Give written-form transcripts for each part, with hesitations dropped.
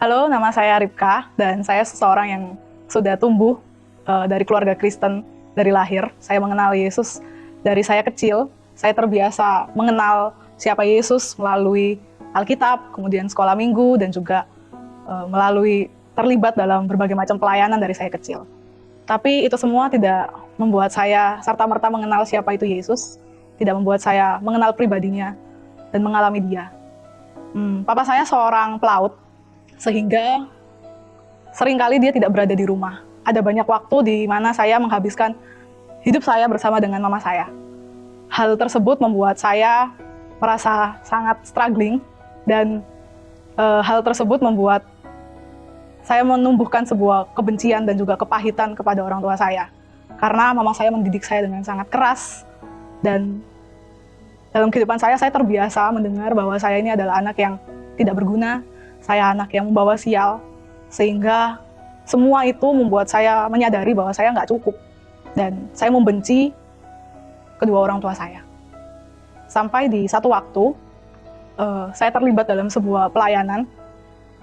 Halo, nama saya Ripka dan saya seseorang yang sudah tumbuh dari keluarga Kristen dari lahir. Saya mengenal Yesus dari saya kecil. Saya terbiasa mengenal siapa Yesus melalui Alkitab, kemudian sekolah minggu, dan juga melalui terlibat dalam berbagai macam pelayanan dari saya kecil. Tapi itu semua tidak membuat saya serta-merta mengenal siapa itu Yesus, tidak membuat saya mengenal pribadinya dan mengalami dia. Papa saya seorang pelaut, sehingga seringkali dia tidak berada di rumah. Ada banyak waktu di mana saya menghabiskan hidup saya bersama dengan mama saya. Hal tersebut membuat saya merasa sangat struggling, dan hal tersebut membuat saya menumbuhkan sebuah kebencian dan juga kepahitan kepada orang tua saya. Karena mama saya mendidik saya dengan sangat keras, dan dalam kehidupan saya terbiasa mendengar bahwa saya ini adalah anak yang tidak berguna, saya anak yang membawa sial, sehingga semua itu membuat saya menyadari bahwa saya nggak cukup, dan saya membenci kedua orang tua saya. Sampai di satu waktu, saya terlibat dalam sebuah pelayanan,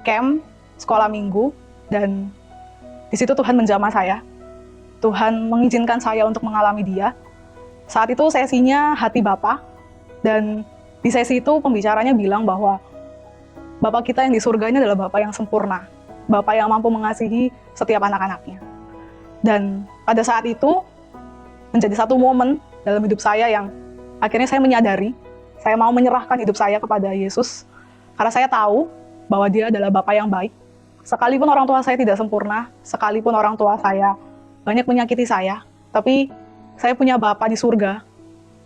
camp, sekolah minggu, dan di situ Tuhan menjamah saya. Tuhan mengizinkan saya untuk mengalami dia. Saat itu sesinya hati Bapa, dan di sesi itu pembicaranya bilang bahwa Bapa kita yang di surga ini adalah Bapa yang sempurna, Bapa yang mampu mengasihi setiap anak-anaknya. Dan pada saat itu menjadi satu momen dalam hidup saya yang akhirnya saya menyadari, saya mau menyerahkan hidup saya kepada Yesus, karena saya tahu bahwa dia adalah Bapa yang baik. Sekalipun orang tua saya tidak sempurna, sekalipun orang tua saya banyak menyakiti saya, tapi saya punya Bapa di surga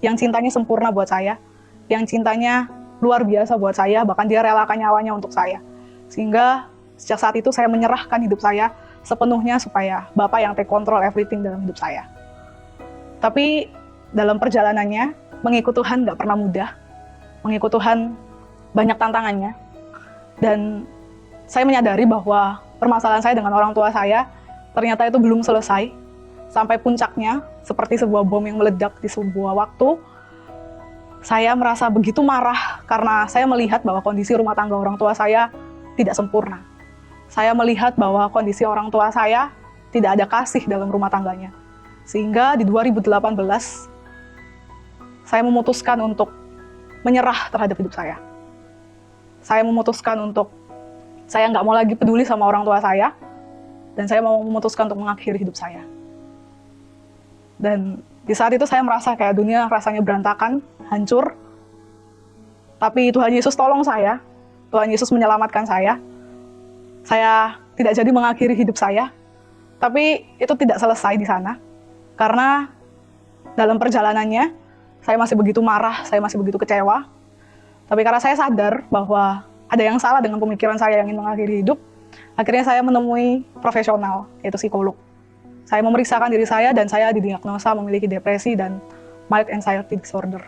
yang cintanya sempurna buat saya, yang cintanya luar biasa buat saya, bahkan dia relakan nyawanya untuk saya. Sehingga sejak saat itu saya menyerahkan hidup saya sepenuhnya supaya Bapa yang take control everything dalam hidup saya. Tapi dalam perjalanannya, mengikut Tuhan nggak pernah mudah. Mengikut Tuhan banyak tantangannya. Dan saya menyadari bahwa permasalahan saya dengan orang tua saya ternyata itu belum selesai. Sampai puncaknya, seperti sebuah bom yang meledak di sebuah waktu, saya merasa begitu marah karena saya melihat bahwa kondisi rumah tangga orang tua saya tidak sempurna. Saya melihat bahwa kondisi orang tua saya tidak ada kasih dalam rumah tangganya. Sehingga di 2018, saya memutuskan untuk menyerah terhadap hidup saya. Saya memutuskan untuk, saya nggak mau lagi peduli sama orang tua saya, dan saya mau memutuskan untuk mengakhiri hidup saya. Dan di saat itu saya merasa kayak dunia rasanya berantakan, hancur. Tapi Tuhan Yesus tolong saya, Tuhan Yesus menyelamatkan saya. Saya tidak jadi mengakhiri hidup saya, tapi itu tidak selesai di sana. Karena dalam perjalanannya, saya masih begitu marah, saya masih begitu kecewa. Tapi karena saya sadar bahwa ada yang salah dengan pemikiran saya yang ingin mengakhiri hidup, akhirnya saya menemui profesional, yaitu psikolog. Saya memeriksakan diri saya dan saya didiagnosa memiliki depresi dan mild anxiety disorder.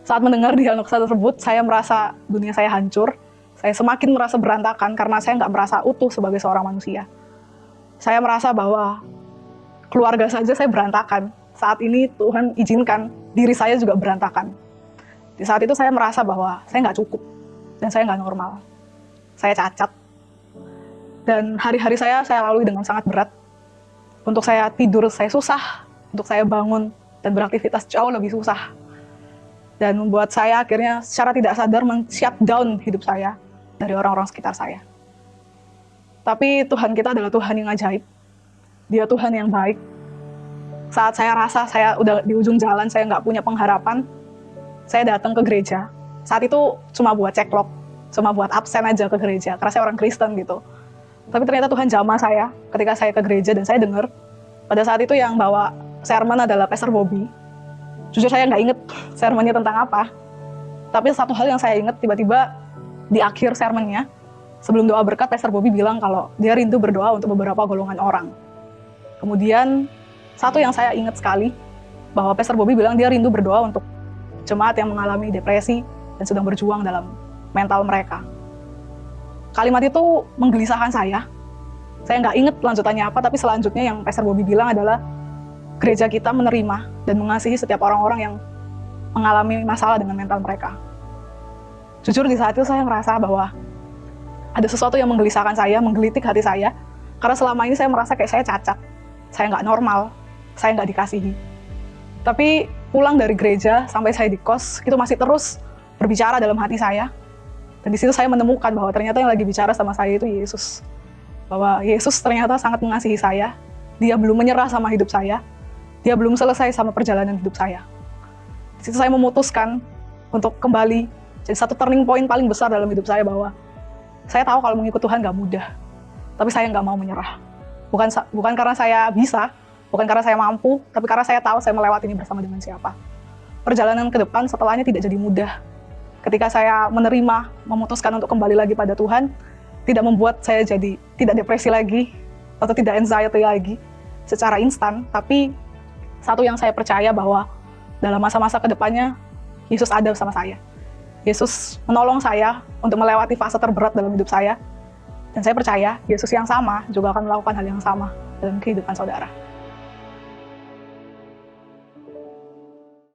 Saat mendengar diagnosa tersebut, saya merasa dunia saya hancur. Saya semakin merasa berantakan karena saya nggak merasa utuh sebagai seorang manusia. Saya merasa bahwa keluarga saja saya berantakan. Saat ini Tuhan izinkan diri saya juga berantakan. Di saat itu saya merasa bahwa saya nggak cukup dan saya nggak normal. Saya cacat. Dan hari-hari saya lalui dengan sangat berat. Untuk saya tidur, saya susah. Untuk saya bangun dan beraktivitas jauh lebih susah. Dan membuat saya akhirnya secara tidak sadar men-shutdown hidup saya dari orang-orang sekitar saya. Tapi Tuhan kita adalah Tuhan yang ajaib. Dia Tuhan yang baik. Saat saya rasa saya udah di ujung jalan, saya nggak punya pengharapan, saya datang ke gereja. Saat itu cuma buat ceklok, cuma buat absen aja ke gereja, karena saya orang Kristen gitu. Tapi ternyata Tuhan jamah saya ketika saya ke gereja dan saya dengar pada saat itu yang bawa sermon adalah Pastor Bobby. Jujur saya nggak inget sermonnya tentang apa. Tapi satu hal yang saya ingat, tiba-tiba di akhir sermonnya, sebelum doa berkat, Pastor Bobby bilang kalau dia rindu berdoa untuk beberapa golongan orang. Kemudian satu yang saya ingat sekali, bahwa Pastor Bobby bilang dia rindu berdoa untuk jemaat yang mengalami depresi dan sedang berjuang dalam mental mereka. Kalimat itu menggelisahkan saya. Saya nggak ingat lanjutannya apa, tapi selanjutnya yang Pastor Bobby bilang adalah gereja kita menerima dan mengasihi setiap orang-orang yang mengalami masalah dengan mental mereka. Jujur di saat itu saya ngerasa bahwa ada sesuatu yang menggelisahkan saya, menggelitik hati saya, karena selama ini saya merasa kayak saya cacat, saya nggak normal, saya nggak dikasihi. Tapi pulang dari gereja sampai saya di kos, itu masih terus berbicara dalam hati saya. Dan di situ saya menemukan bahwa ternyata yang lagi bicara sama saya itu Yesus. Bahwa Yesus ternyata sangat mengasihi saya, dia belum menyerah sama hidup saya, dia belum selesai sama perjalanan hidup saya. Di situ saya memutuskan untuk kembali, jadi satu turning point paling besar dalam hidup saya bahwa saya tahu kalau mengikut Tuhan gak mudah, tapi saya gak mau menyerah. Bukan karena saya bisa, bukan karena saya mampu, tapi karena saya tahu saya melewati ini bersama dengan siapa. Perjalanan ke depan setelahnya tidak jadi mudah. Ketika saya memutuskan untuk kembali lagi pada Tuhan, tidak membuat saya jadi tidak depresi lagi, atau tidak anxiety lagi secara instan, tapi satu yang saya percaya bahwa dalam masa-masa ke depannya, Yesus ada bersama saya. Yesus menolong saya untuk melewati fase terberat dalam hidup saya. Dan saya percaya Yesus yang sama juga akan melakukan hal yang sama dalam kehidupan saudara.